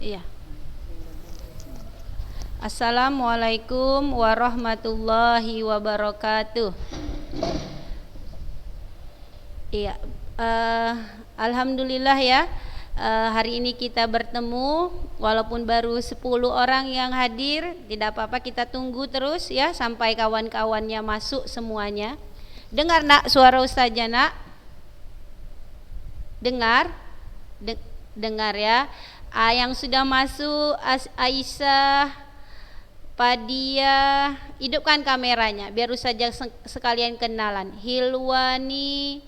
Iya. Assalamualaikum warahmatullahi wabarakatuh. Iya. Alhamdulillah ya. Hari ini kita bertemu, walaupun baru 10 orang yang hadir, tidak apa-apa, kita tunggu terus ya sampai kawan-kawannya masuk semuanya. Dengar nak suara Ustazah nak? Dengar? Dengar ya. Yang sudah masuk Aisyah, Padia, hidupkan kameranya biar Ustazah sekalian kenalan. Hilwani,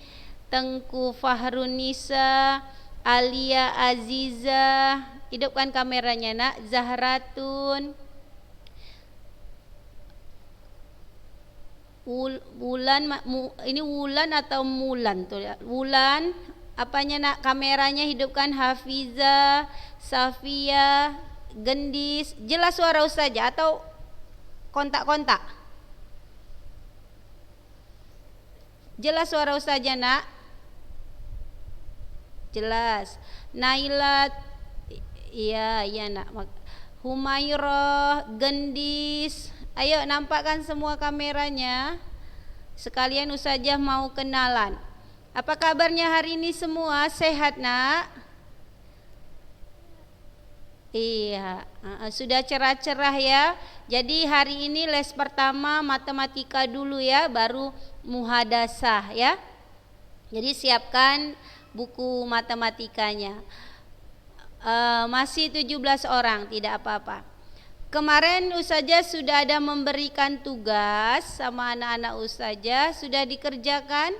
Tengku Fahrunisa, Alia Aziza, hidupkan kameranya nak. Zahratun, Wulan, ini Wulan atau Mulan tuh ya? Wulan, apanya nak, kameranya hidupkan. Hafiza, Safia, Gendis, jelas suara Ustazah atau kontak-kontak? Jelas suara Ustazah nak? Jelas. Nailat, iya nak. Humairah, Gendis, ayo nampakkan semua kameranya. Sekalian Ustazah mau kenalan. Apa kabarnya hari ini semua? Sehat nak? Iya, sudah cerah-cerah ya. Jadi hari ini les pertama matematika dulu ya, baru muhadasah ya. Jadi siapkan buku matematikanya. Masih 17 orang, tidak apa-apa. Kemarin Ustazah sudah ada memberikan tugas sama anak-anak Ustazah, sudah dikerjakan?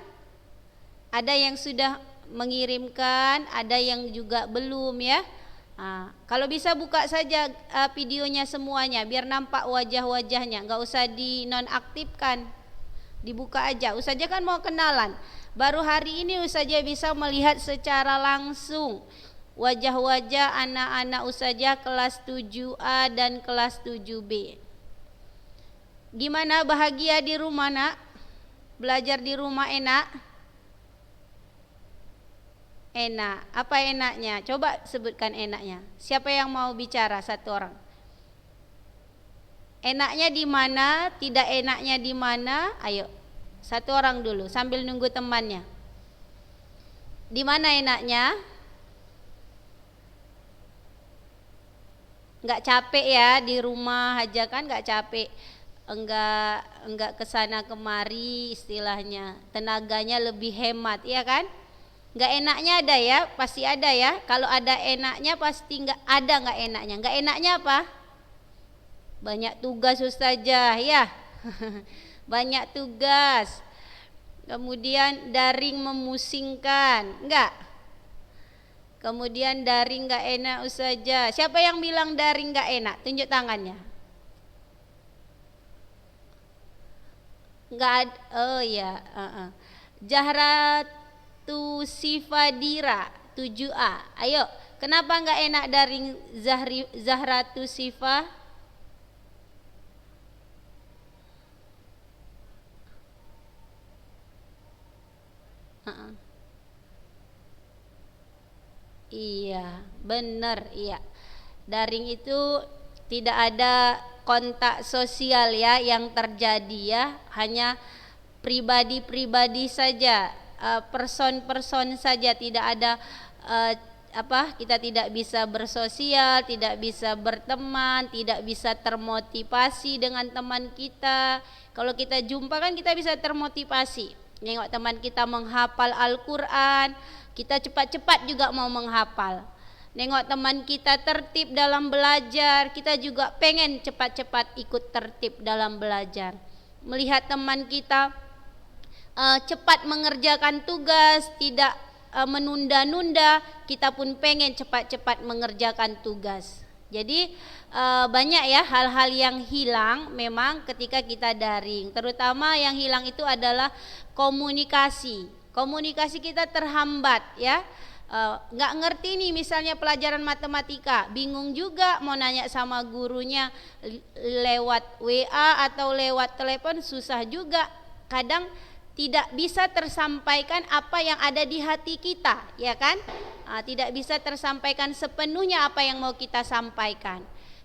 Ada yang sudah mengirimkan, ada yang juga belum ya. Kalau bisa buka saja videonya semuanya biar nampak wajah-wajahnya, nggak usah dinonaktifkan, dibuka aja. Ustazah kan mau kenalan, baru hari ini Ustazah bisa melihat secara langsung wajah-wajah anak-anak Ustazah kelas 7A dan kelas 7B. Gimana, bahagia di rumah nak? Belajar di rumah enak? Enak. Apa enaknya? Coba sebutkan enaknya. Siapa yang mau bicara? Satu orang. Enaknya di mana? Tidak enaknya di mana? Ayo, satu orang dulu sambil nunggu temannya. Di mana enaknya? Enggak capek ya di rumah aja kan, enggak capek. Enggak kesana kemari istilahnya. Tenaganya lebih hemat, ya kan? Nggak enaknya ada ya, pasti ada ya. Kalau ada enaknya pasti nggak ada nggak enaknya. Nggak enaknya apa? Banyak tugas Ustazah ya. Banyak tugas. Kemudian daring memusingkan, enggak? Kemudian daring nggak enak Ustazah. Siapa yang bilang daring nggak enak? Tunjuk tangannya. Nggak ada. Oh ya. Jahrat Sifadira 7A. Ayo, kenapa enggak enak daring Zahratu Sifa? Iya, benar, iya. Daring itu tidak ada kontak sosial ya yang terjadi ya, hanya pribadi-pribadi saja. Person-person saja, tidak ada kita tidak bisa bersosial, tidak bisa berteman, tidak bisa termotivasi dengan teman kita. Kalau kita jumpa kan kita bisa termotivasi. Nengok teman kita menghafal Al-Quran, kita cepat-cepat juga mau menghafal. Nengok teman kita tertib dalam belajar, kita juga pengen cepat-cepat ikut tertib dalam belajar. Melihat teman kita cepat mengerjakan tugas, tidak menunda-nunda, kita pun pengen cepat-cepat mengerjakan tugas. Jadi banyak ya hal-hal yang hilang memang ketika kita daring. Terutama yang hilang itu adalah komunikasi. Komunikasi kita terhambat ya. Nggak ngerti nih misalnya pelajaran matematika, bingung juga mau nanya sama gurunya lewat WA atau lewat telepon, susah juga. Kadang tidak bisa tersampaikan apa yang ada di hati kita, ya kan? tidak bisa tersampaikan sepenuhnya apa yang mau kita sampaikan.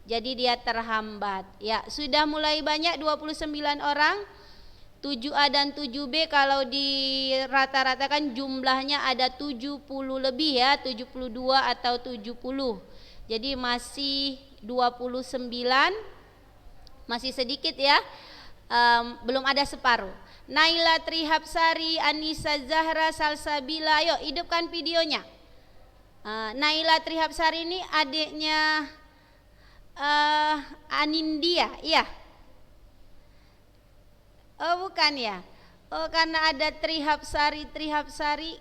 Jadi dia terhambat. Ya, sudah mulai banyak 29 orang. 7A dan 7B kalau di rata-ratakan jumlahnya ada 70 lebih ya, 72 atau 70. Jadi masih 29, masih sedikit ya, belum ada separuh. Naila Trihapsari, Anissa Zahra, Salsabila, ayo hidupkan videonya. Naila Trihapsari ini adiknya Anindya, iya. Oh bukan ya. Oh karena ada Trihapsari,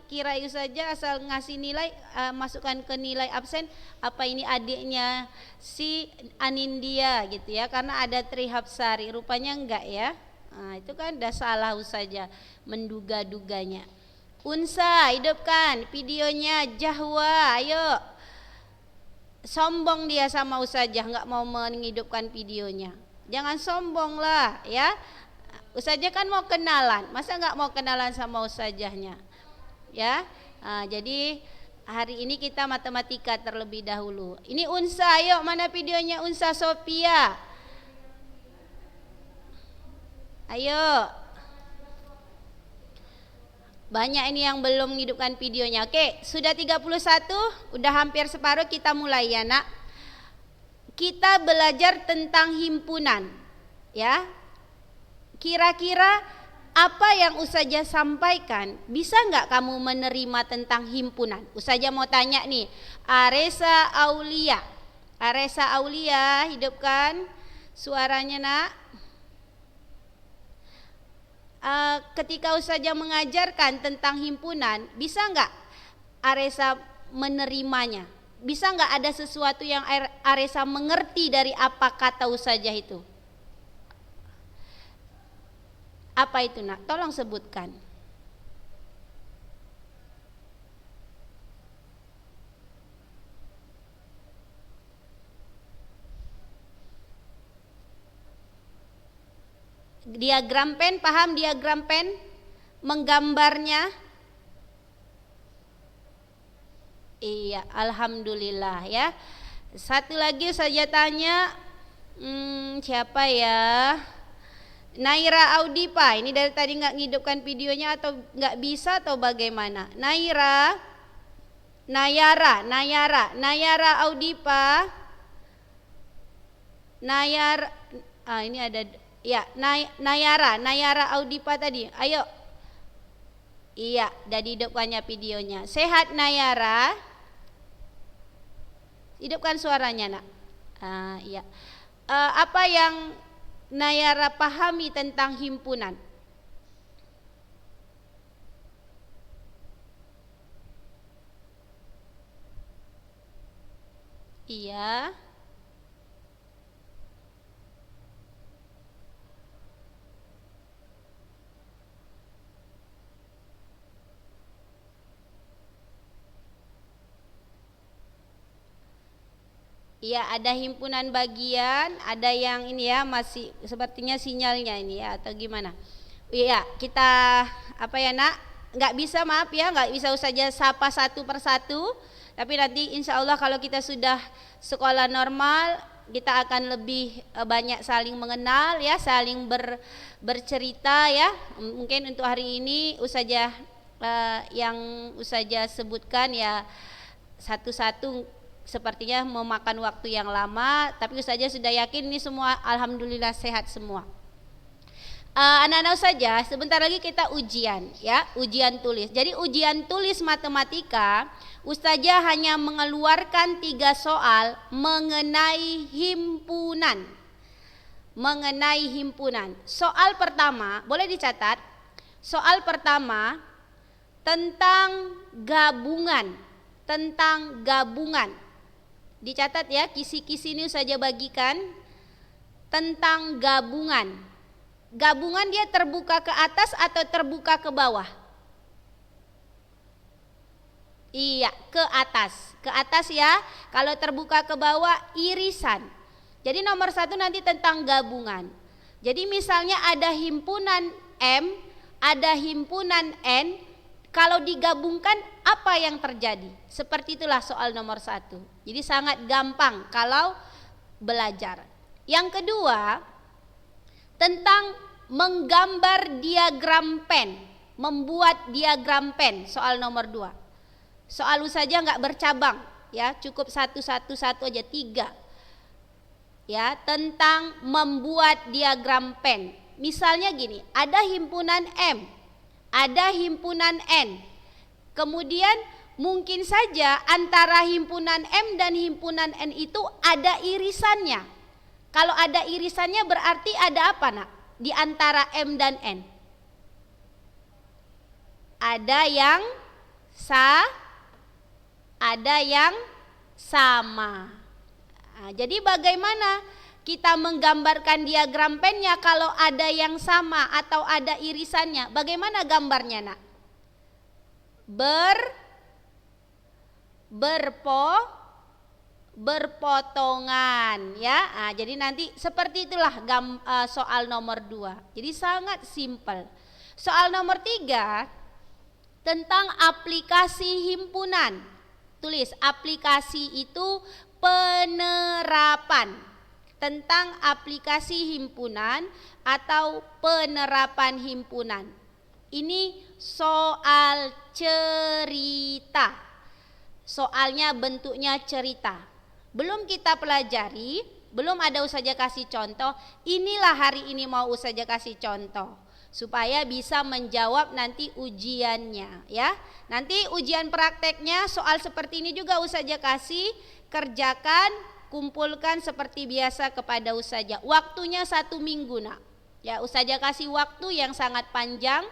kirain saja asal ngasih nilai, masukkan ke nilai absen, apa ini adiknya si Anindya gitu ya, karena ada Trihapsari, rupanya enggak ya. Nah, itu kan udah salah saja menduga-duganya. Unsa, hidupkan videonya. Jahwa, ayo. Sombong dia sama Ustazah, enggak mau menghidupkan videonya. Jangan sombong lah ya. Ustazah kan mau kenalan, masa nggak mau kenalan sama ustazahnya, ya? Jadi hari ini kita matematika terlebih dahulu. Ini Unsa, ayo mana videonya Unsa Sophia? Ayo. Banyak ini yang belum menghidupkan videonya. Oke, sudah 31, udah hampir separuh, kita mulai ya nak. Kita belajar tentang himpunan, ya. Kira-kira apa yang Ustazah sampaikan bisa nggak kamu menerima tentang himpunan? Ustazah mau tanya nih, Aresa Aulia, hidupkan suaranya nak. Ketika Ustazah mengajarkan tentang himpunan, bisa nggak Aresa menerimanya? Bisa nggak ada sesuatu yang Aresa mengerti dari apa kata Ustazah itu? Apa itu nak? Tolong sebutkan. Diagram pen, paham diagram pen? Menggambarnya? Iya, alhamdulillah ya. Satu lagi saya tanya, siapa ya? Naira Audipa, ini dari tadi nggak ngidupkan videonya atau nggak bisa atau bagaimana? Nayara Audipa, ini ada ya, Nayara Audipa tadi, ayo. Iya, udah dihidupkannya videonya. Sehat Nayara? Hidupkan suaranya nak. Iya. Apa yang Nayara pahami tentang himpunan? Iya. Iya, ada himpunan bagian, ada yang ini ya masih sepertinya sinyalnya ini ya atau gimana? Iya, kita apa ya nak? Nggak bisa, maaf ya, nggak bisa saja sapa satu persatu. Tapi nanti insya Allah kalau kita sudah sekolah normal, kita akan lebih banyak saling mengenal ya, saling bercerita ya. Mungkin untuk hari ini Ustazah yang Ustazah sebutkan ya satu-satu sepertinya memakan waktu yang lama, tapi Ustazah sudah yakin ini semua alhamdulillah sehat semua. Anak-anak Ustazah, sebentar lagi kita ujian ya, ujian tulis. Jadi ujian tulis matematika, Ustazah hanya mengeluarkan 3 soal mengenai himpunan. Soal pertama, boleh dicatat. Soal pertama tentang gabungan. Dicatat ya, kisi-kisi ini saja bagikan tentang gabungan. Gabungan dia terbuka ke atas atau terbuka ke bawah? Iya, ke atas. Ke atas ya. Kalau terbuka ke bawah irisan. Jadi nomor 1 nanti tentang gabungan. Jadi misalnya ada himpunan M, ada himpunan N, Kalau digabungkan apa yang terjadi? Seperti itulah soal nomor 1. Jadi sangat gampang kalau belajar. Yang kedua, tentang menggambar diagram pen, membuat diagram pen, soal nomor 2. Soal saja nggak bercabang, ya, cukup satu aja, 3. Ya, tentang membuat diagram pen. Misalnya gini, ada himpunan M, ada himpunan N. Kemudian mungkin saja antara himpunan M dan himpunan N itu ada irisannya. Kalau ada irisannya berarti ada apa, Nak? Di antara M dan N. Ada yang ada yang sama. Nah, jadi bagaimana kita menggambarkan diagram pennya kalau ada yang sama atau ada irisannya? Bagaimana gambarnya, Nak? Berpotongan, ya. Nah, jadi nanti seperti itulah soal nomor 2. Jadi sangat simpel. Soal nomor 3 tentang aplikasi himpunan. Tulis, aplikasi itu penerapan. Tentang aplikasi himpunan atau penerapan himpunan. Ini soal cerita. Soalnya bentuknya cerita. Belum kita pelajari, belum ada Ustazah kasih contoh. Inilah hari ini mau Ustazah kasih contoh supaya bisa menjawab nanti ujiannya, ya. Nanti ujian prakteknya soal seperti ini juga Ustazah kasih, kerjakan, kumpulkan seperti biasa kepada Ustazah. Waktunya 1 minggu, Nak. Ya, Ustazah kasih waktu yang sangat panjang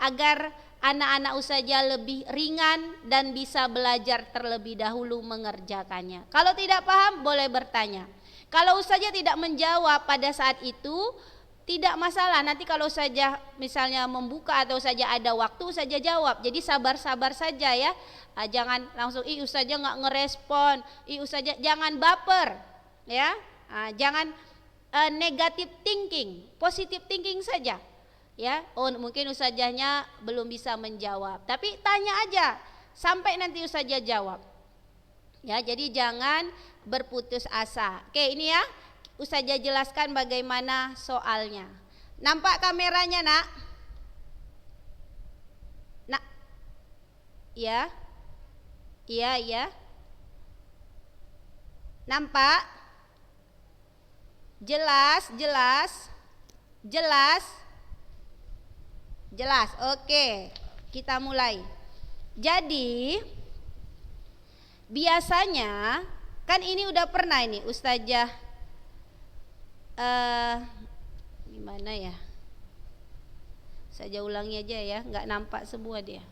agar anak-anak Ustazah lebih ringan dan bisa belajar terlebih dahulu mengerjakannya. Kalau tidak paham boleh bertanya. Kalau Ustazah tidak menjawab pada saat itu tidak masalah. Nanti kalau Ustazah misalnya membuka atau Ustazah ada waktu, Ustazah jawab. Jadi sabar-sabar saja, ya. Jangan langsung Ustazah nggak ngerespon, Ustazah jangan baper, ya. Jangan negative thinking, positive thinking saja. Ya, mungkin Ustazahnya belum bisa menjawab, tapi tanya aja sampai nanti Ustazah jawab. Ya, jadi jangan berputus asa. Oke, ini ya, Ustazah jelaskan bagaimana soalnya. Nampak kameranya, Nak? Nak, ya, iya. Nampak? Jelas, oke, kita mulai. Jadi biasanya kan ini udah pernah ini Ustazah gimana ya? Ustazah ulangi aja ya, nggak nampak semua dia.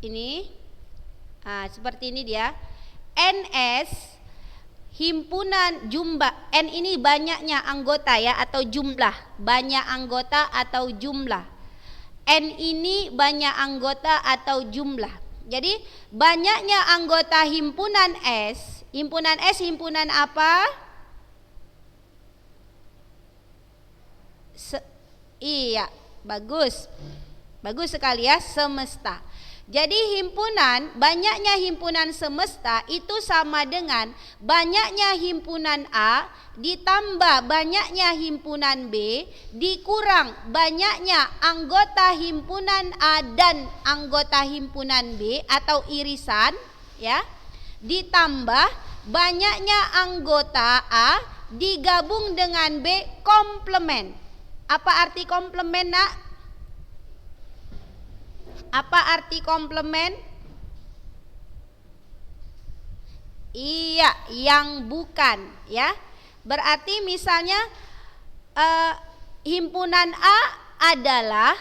Ini. Seperti ini dia. NS himpunan jumlah. N ini banyaknya anggota, ya, atau jumlah. Banyak anggota atau jumlah. N ini banyak anggota atau jumlah. Jadi banyaknya anggota himpunan S. Himpunan S himpunan apa? Iya, bagus. Bagus sekali, ya, semesta. Jadi banyaknya himpunan semesta itu sama dengan banyaknya himpunan A ditambah banyaknya himpunan B dikurang banyaknya anggota himpunan A dan anggota himpunan B atau irisan, ya, ditambah banyaknya anggota A digabung dengan B komplement. Apa arti komplement, Nak? Apa arti komplement? Iya, yang bukan, ya. Berarti misalnya himpunan A adalah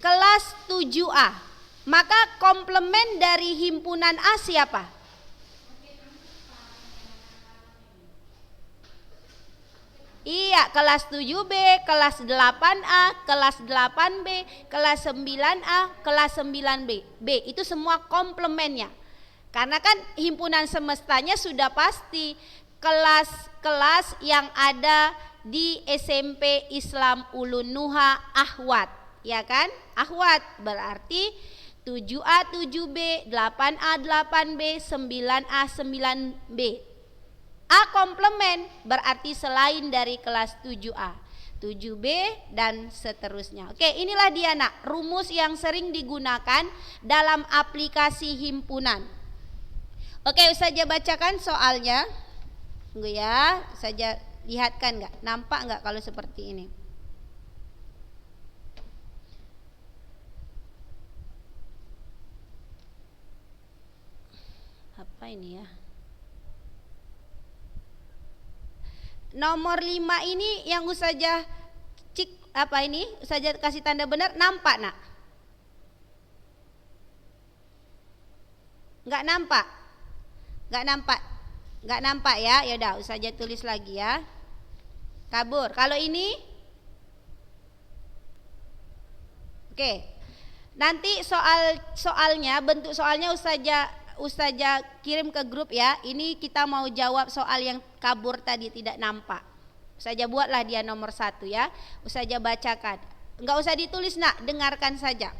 kelas 7A. Maka komplement dari himpunan A siapa? Iya, kelas 7B, kelas 8A, kelas 8B, kelas 9A, kelas 9B. B itu semua komplementnya. Karena kan himpunan semestanya sudah pasti kelas-kelas yang ada di SMP Islam Ulun Nuha Ahwat, ya kan? Ahwat berarti 7A 7B, 8A 8B, 9A 9B. A komplement berarti selain dari kelas 7A, 7B dan seterusnya. Oke, inilah dia nak, rumus yang sering digunakan dalam aplikasi himpunan. Oke, saja bacakan soalnya. Tunggu ya, saja lihatkan nggak, nampak nggak kalau seperti ini? Apa ini ya? Nomor 5 ini yang Ustazah cik apa ini? Ustazah kasih tanda benar, nampak nak? Nggak nampak? Nggak nampak? Nggak nampak ya? Ya udah, Ustazah tulis lagi ya. Kabur. Kalau ini? Oke. Nanti soalnya, bentuk soalnya Ustazah kirim ke grup ya. Ini kita mau jawab soal yang kabur tadi tidak nampak. Ustazah buatlah dia nomor 1 ya. Ustazah bacakan. Enggak usah ditulis nak, dengarkan saja.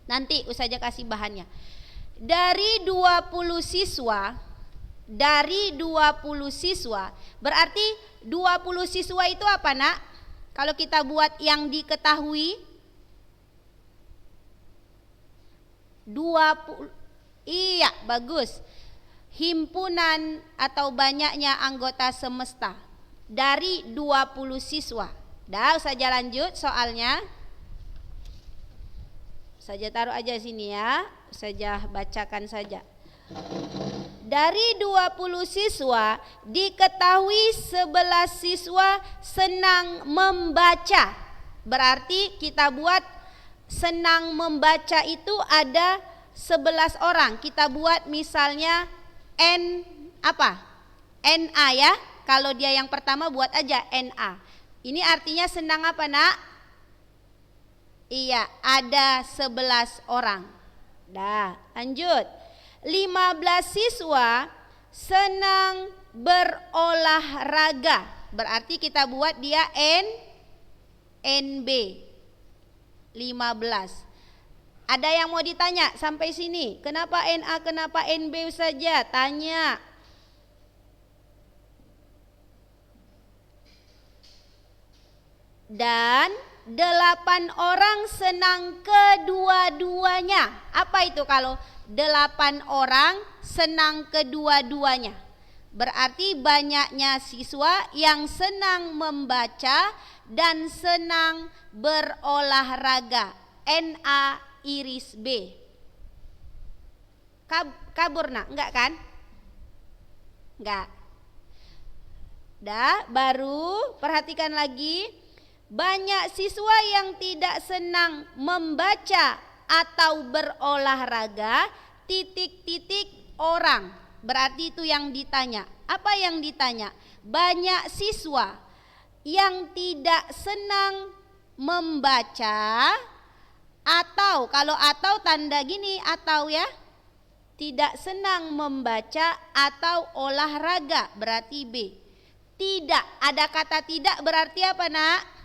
Nanti Ustazah kasih bahannya. Dari 20 siswa, berarti 20 siswa itu apa nak? Kalau kita buat yang diketahui 20. Iya, bagus. Himpunan atau banyaknya anggota semesta dari 20 siswa. Dah, saja lanjut soalnya. Saja taruh aja sini ya. Saja bacakan saja. Dari 20 siswa diketahui 11 siswa senang membaca. Berarti kita buat senang membaca itu ada 11 orang. Kita buat misalnya N apa? NA ya. Kalau dia yang pertama buat aja NA. Ini artinya senang apa nak? Iya, ada 11 orang. Dah, lanjut. 15 siswa senang berolahraga. Berarti kita buat dia NB 15. Ada yang mau ditanya sampai sini? Kenapa NA, kenapa NB saja? Tanya. Dan 8 orang senang kedua-duanya. Apa itu kalau 8 orang senang kedua-duanya? Berarti banyaknya siswa yang senang membaca dan senang berolahraga. NA iris B. Kabur nak? Enggak kan? Enggak. Dah, baru perhatikan lagi. Banyak siswa yang tidak senang membaca atau berolahraga titik-titik orang. Berarti itu yang ditanya. Apa yang ditanya? Banyak siswa yang tidak senang membaca atau, kalau atau tanda gini atau ya, tidak senang membaca atau olahraga berarti B. Tidak, ada kata tidak berarti apa nak?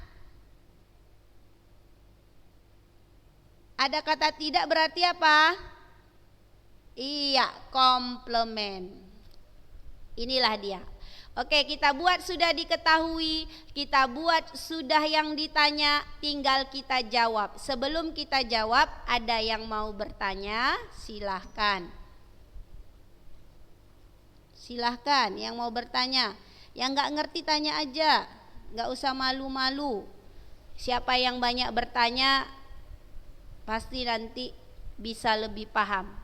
Ada kata tidak berarti apa? Iya, komplement. Inilah dia. Oke, kita buat sudah diketahui, kita buat sudah yang ditanya, tinggal kita jawab. Sebelum kita jawab, ada yang mau bertanya, silahkan. Silahkan yang mau bertanya. Yang gak ngerti tanya aja, gak usah malu-malu. Siapa yang banyak bertanya, pasti nanti bisa lebih paham.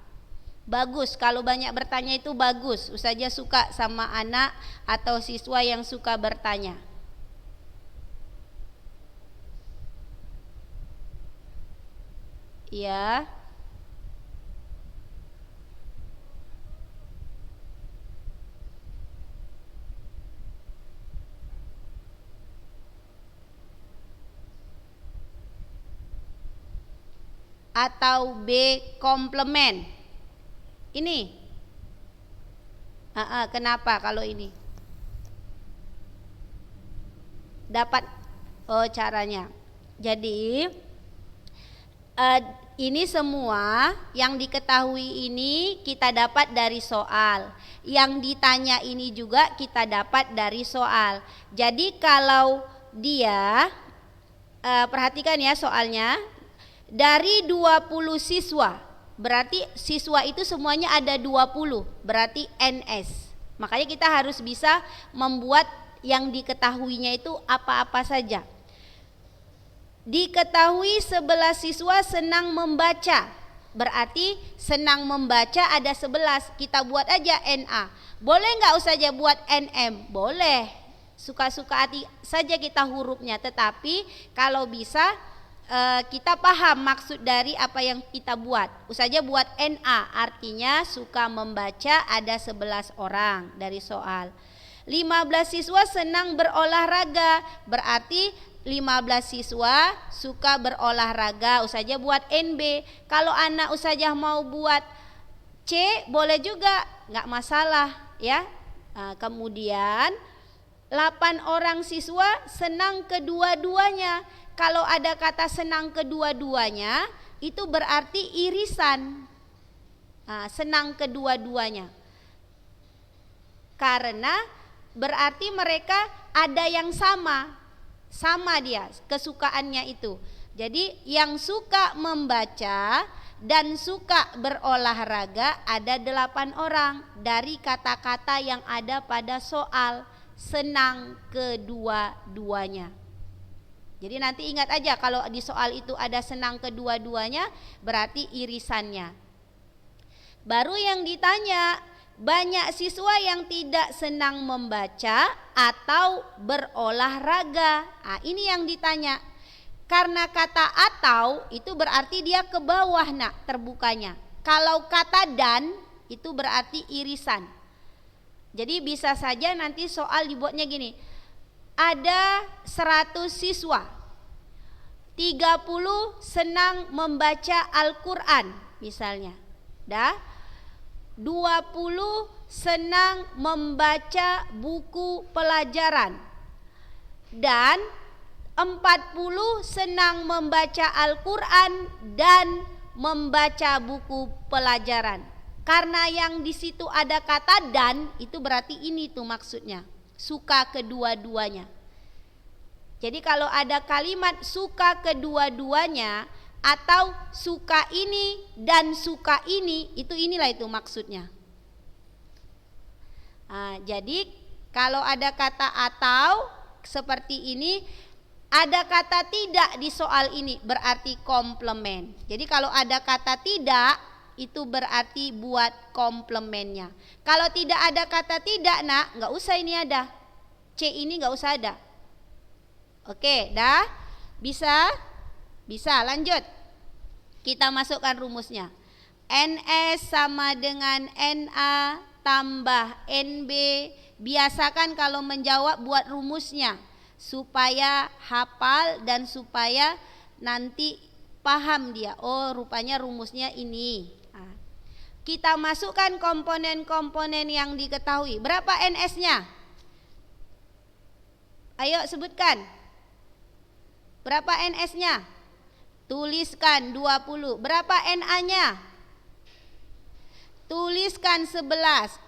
Bagus kalau banyak bertanya itu bagus. Ustazah suka sama anak atau siswa yang suka bertanya. Ya. Atau B komplement. Ini Kenapa kalau ini? Dapat caranya. Jadi ini semua yang diketahui ini kita dapat dari soal. Yang ditanya ini juga kita dapat dari soal. Jadi kalau dia perhatikan ya soalnya, dari 20 siswa, berarti siswa itu semuanya ada 20, berarti NS. Makanya kita harus bisa membuat yang diketahuinya itu apa-apa saja. Diketahui 11 siswa senang membaca, berarti senang membaca ada 11, kita buat aja NA. Boleh nggak usah aja buat NM? Boleh, suka-suka hati saja kita hurufnya, tetapi kalau bisa kita paham maksud dari apa yang kita buat. Usahanya buat NA, artinya suka membaca ada 11 orang dari soal. 15 siswa senang berolahraga, berarti 15 siswa suka berolahraga, usahanya buat NB. Kalau anak usahanya mau buat C boleh juga, nggak masalah ya. Kemudian 8 orang siswa senang kedua-duanya. Kalau ada kata senang kedua-duanya itu berarti irisan. Senang kedua-duanya, karena berarti mereka ada yang sama dia kesukaannya itu. Jadi yang suka membaca dan suka berolahraga ada 8 orang dari kata-kata yang ada pada soal senang kedua-duanya. Jadi nanti ingat aja kalau di soal itu ada senang kedua-duanya berarti irisannya. Baru yang ditanya, banyak siswa yang tidak senang membaca atau berolahraga. Ini yang ditanya. Karena kata atau itu berarti dia ke bawah nak terbukanya. Kalau kata dan itu berarti irisan. Jadi bisa saja nanti soal dibuatnya gini. Ada 100 siswa, 30 senang membaca Al-Quran misalnya. 20 senang membaca buku pelajaran dan 40 senang membaca Al-Quran dan membaca buku pelajaran. Karena yang di situ ada kata dan, itu berarti ini tuh maksudnya, suka kedua-duanya. Jadi kalau ada kalimat suka kedua-duanya atau suka ini dan suka ini, itu inilah itu maksudnya. Jadi kalau ada kata atau seperti ini, ada kata tidak di soal ini berarti komplement. Jadi kalau ada kata tidak itu berarti buat komplemennya. Kalau tidak ada kata tidak nak, nggak usah ini ada. C ini nggak usah ada. Oke, dah bisa? Bisa, lanjut. Kita masukkan rumusnya. NS sama dengan NA tambah NB. Biasakan kalau menjawab buat rumusnya supaya hafal dan supaya nanti paham dia. Oh, rupanya rumusnya ini. Kita masukkan komponen-komponen yang diketahui. Berapa NS-nya? Ayo sebutkan. Berapa NS-nya? Tuliskan 20. Berapa NA-nya? Tuliskan 11.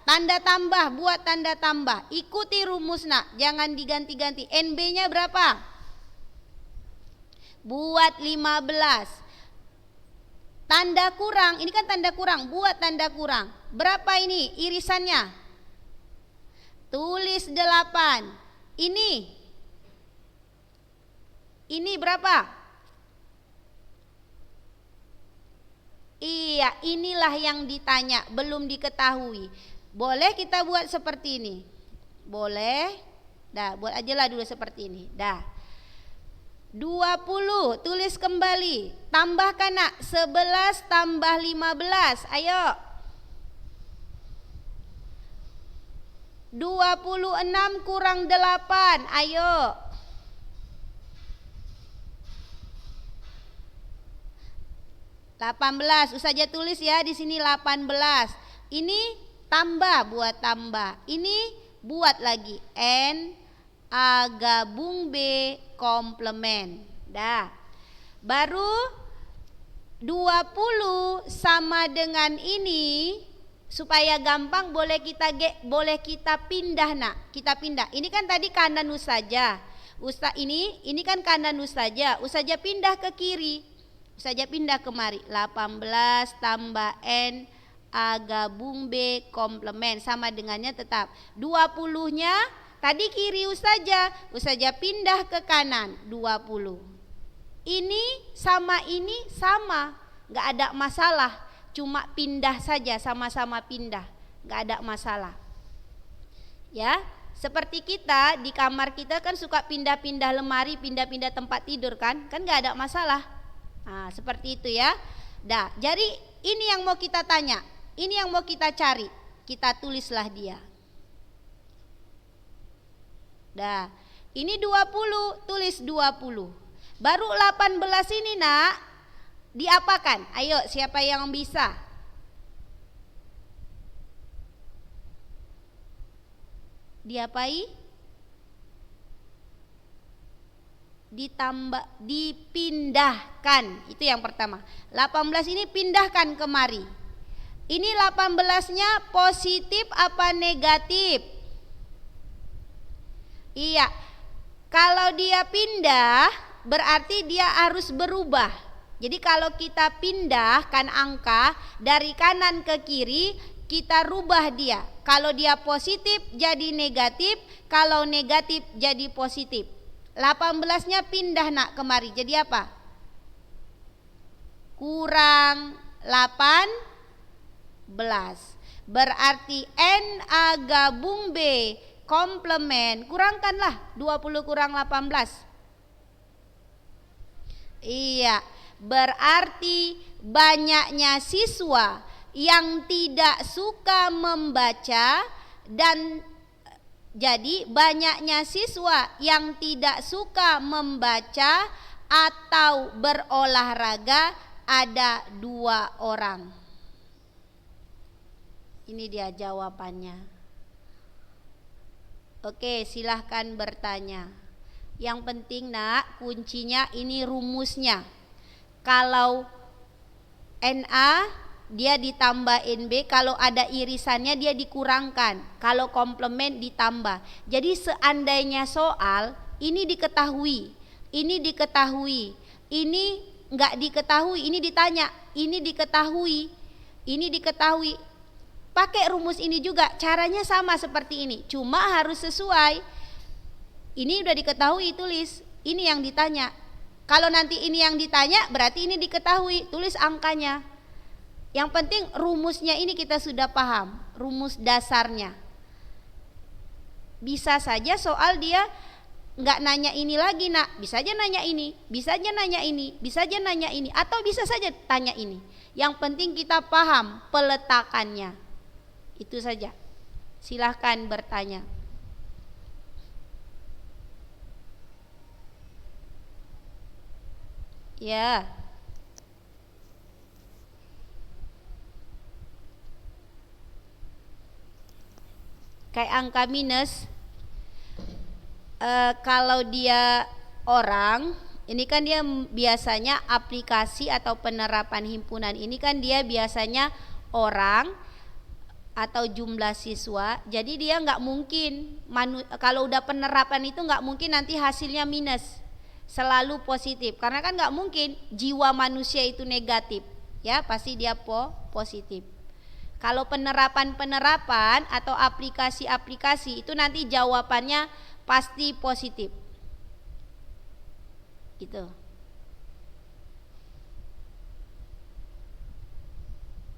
Tanda tambah, buat tanda tambah. Ikuti rumus nak, jangan diganti-ganti. NB-nya berapa? Buat 15. Tanda kurang, ini kan tanda kurang, buat tanda kurang. Berapa ini irisannya? Tulis 8. Ini berapa? Iya, inilah yang ditanya, belum diketahui. Boleh kita buat seperti ini? Boleh. Dah, buat aja lah dulu seperti ini. Dah. 20, tulis kembali. Tambahkan nak, 11 tambah 15. Ayo. 26 kurang 8. Ayo. 18, usah aja tulis ya di sini 18. Ini tambah, buat tambah. Ini buat lagi N A gabung B komplement. Dah. Baru 20 sama dengan ini, supaya gampang boleh kita pindah nak. Kita pindah. Ini kan tadi kanan saja. Ini kan kanan saja. Saja pindah ke kiri. Saja pindah kemari. 18 tambah N A gabung B komplement sama dengannya tetap 20-nya tadi kiri saja pindah ke kanan 20. Ini sama, nggak ada masalah, cuma pindah saja, sama-sama pindah, nggak ada masalah. Ya, seperti kita di kamar kita kan suka pindah-pindah lemari, pindah-pindah tempat tidur kan nggak ada masalah. Nah, seperti itu ya. Dah, jadi ini yang mau kita tanya, ini yang mau kita cari, kita tulislah dia. Dah, ini 20, tulis 20. Baru 18 ini nak, diapakan? Ayo, siapa yang bisa? Diapai? Dipindahkan. Itu yang pertama. 18 ini pindahkan kemari. Ini 18-nya positif apa negatif? Iya. Kalau dia pindah, berarti dia harus berubah. Jadi kalau kita pindahkan angka dari kanan ke kiri, kita rubah dia. Kalau dia positif jadi negatif, kalau negatif jadi positif. 18-nya pindah nak kemari. Jadi apa? Kurang 18. Berarti N A gabung B komplement. Kurangkanlah 20 kurang 18. Iya, berarti banyaknya siswa yang tidak suka membaca dan jadi banyaknya siswa yang tidak suka membaca atau berolahraga ada 2 orang. Ini dia jawabannya. Oke, silahkan bertanya. Yang penting nak, kuncinya ini rumusnya. Kalau NA dia ditambah NB, kalau ada irisannya dia dikurangkan, kalau komplement ditambah. Jadi seandainya soal ini diketahui, ini diketahui, ini enggak diketahui, ini ditanya, ini diketahui, ini diketahui. Pakai rumus ini juga, caranya sama seperti ini, cuma harus sesuai. Ini udah diketahui, tulis. Ini yang ditanya. Kalau nanti ini yang ditanya, berarti ini diketahui, tulis angkanya. Yang penting rumusnya ini kita sudah paham, rumus dasarnya. Bisa saja soal dia nggak nanya ini lagi nak, bisa aja nanya ini, bisa aja nanya ini, bisa aja nanya ini, atau bisa saja tanya ini. Yang penting kita paham peletakannya. Itu saja. Silahkan bertanya. Ya. Kayak angka minus, kalau dia orang, ini kan dia biasanya aplikasi atau penerapan himpunan ini kan dia biasanya orang atau jumlah siswa. Jadi dia nggak mungkin kalau udah penerapan itu nggak mungkin nanti hasilnya minus. Selalu positif, karena kan nggak mungkin jiwa manusia itu negatif, ya pasti dia positif. Kalau penerapan atau aplikasi itu nanti jawabannya pasti positif, gitu.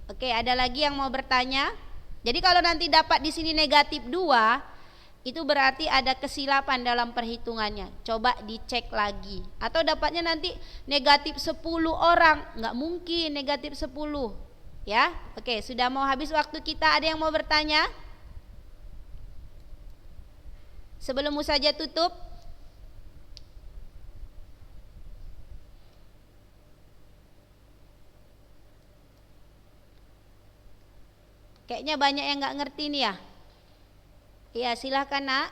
Oke, ada lagi yang mau bertanya? Jadi kalau nanti dapat di sini negatif 2, itu berarti ada kesilapan dalam perhitungannya. Coba dicek lagi. Atau dapatnya nanti negatif 10 orang. Nggak mungkin negatif 10. Ya, oke, sudah mau habis waktu kita. Ada yang mau bertanya? Sebelum saja tutup. Kayaknya banyak yang nggak ngerti nih ya. Iya, silahkan nak.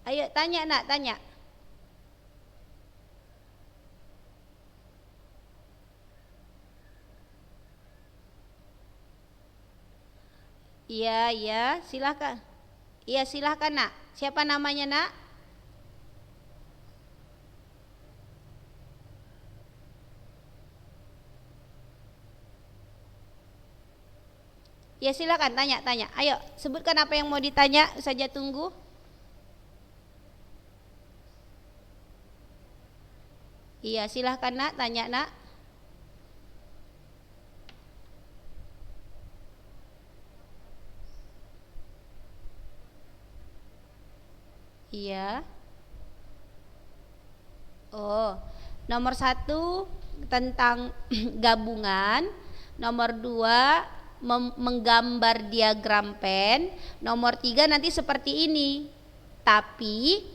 Ayo tanya nak, tanya. Iya, iya, silahkan. Iya, silahkan nak. Siapa namanya nak? Ya silakan tanya. Ayo sebutkan apa yang mau ditanya, saja tunggu. Iya silahkan nak, tanya nak. Iya. Oh, nomor 1 tentang gabungan. Nomor 2 menggambar diagram pen. Nomor 3 nanti seperti ini. Tapi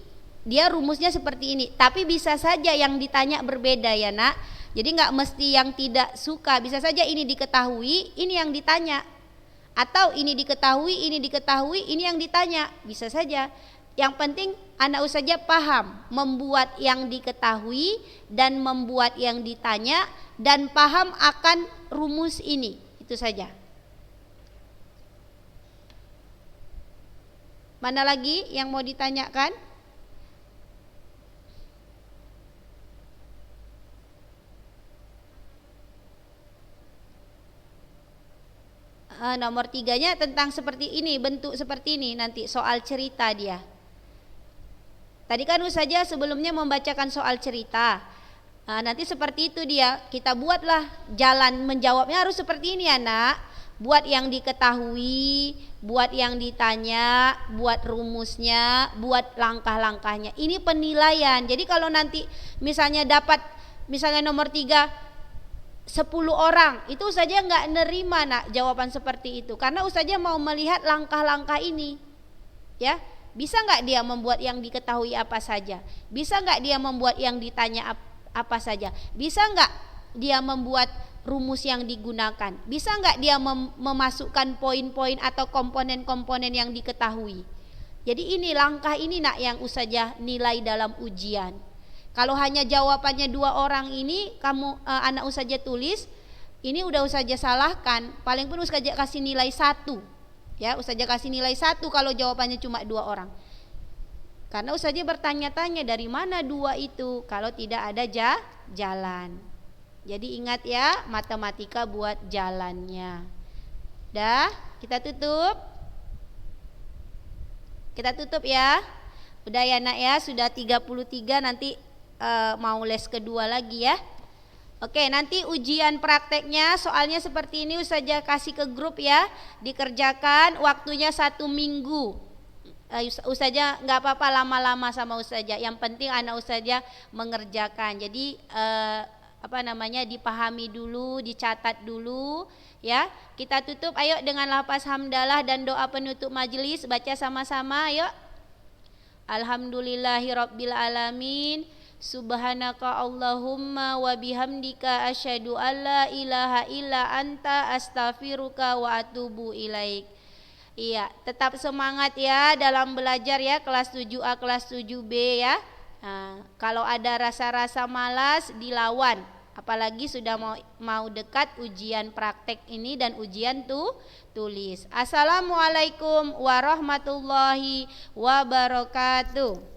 dia rumusnya seperti ini. Tapi bisa saja yang ditanya berbeda ya nak. Jadi nggak mesti yang tidak suka. Bisa saja ini diketahui, ini yang ditanya. Atau ini diketahui, ini yang ditanya. Bisa saja. Yang penting anak saja paham membuat yang diketahui dan membuat yang ditanya dan paham akan rumus ini. Itu saja. Mana lagi yang mau ditanyakan? Nomor 3-nya tentang seperti ini, bentuk seperti ini, nanti soal cerita dia. Tadi kan saja sebelumnya membacakan soal cerita. Nanti seperti itu dia, kita buatlah jalan menjawabnya harus seperti ini anak. Buat yang diketahui, buat yang ditanya, buat rumusnya, buat langkah-langkahnya. Ini penilaian. Jadi kalau nanti misalnya dapat misalnya nomor 3 10 orang, itu saja nggak nerima nak jawaban seperti itu. Karena saja mau melihat langkah-langkah ini. Ya. Bisa nggak dia membuat yang diketahui apa saja? Bisa nggak dia membuat yang ditanya apa saja? Bisa nggak dia membuat rumus yang digunakan? Bisa nggak dia memasukkan poin-poin atau komponen-komponen yang diketahui? Jadi ini langkah ini nak yang usahanya nilai dalam ujian. Kalau hanya jawabannya 2 orang ini kamu anak usahanya tulis, ini udah usahanya salahkan. Paling pun usahanya kasih nilai 1. Ya, usahanya kasih nilai 1 kalau jawabannya cuma 2 orang. Karena usahanya bertanya-tanya dari mana 2 itu kalau tidak ada jalan. Jadi ingat ya, matematika buat jalannya. Dah, kita tutup. Kita tutup ya. Udah ya nak ya, sudah 33 nanti mau les kedua lagi ya. Oke, nanti ujian prakteknya soalnya seperti ini Ustazah kasih ke grup ya, dikerjakan waktunya 1 minggu. Ustazah nggak apa-apa lama-lama sama Ustazah, yang penting anak Ustazah mengerjakan. Jadi dipahami dulu, dicatat dulu ya. Kita tutup ayo dengan lafaz hamdalah dan doa penutup majelis, baca sama-sama ayo. Alhamdulillahirabbil alamin. Subhanaka Allahumma wa bihamdika asyhadu alla ilaha illa anta astaghfiruka wa atubu ilaik. Iya, tetap semangat ya dalam belajar ya, kelas 7A, kelas 7B ya. Kalau ada rasa-rasa malas dilawan, apalagi sudah mau dekat ujian praktek ini dan ujian tulis. Assalamualaikum warahmatullahi wabarakatuh.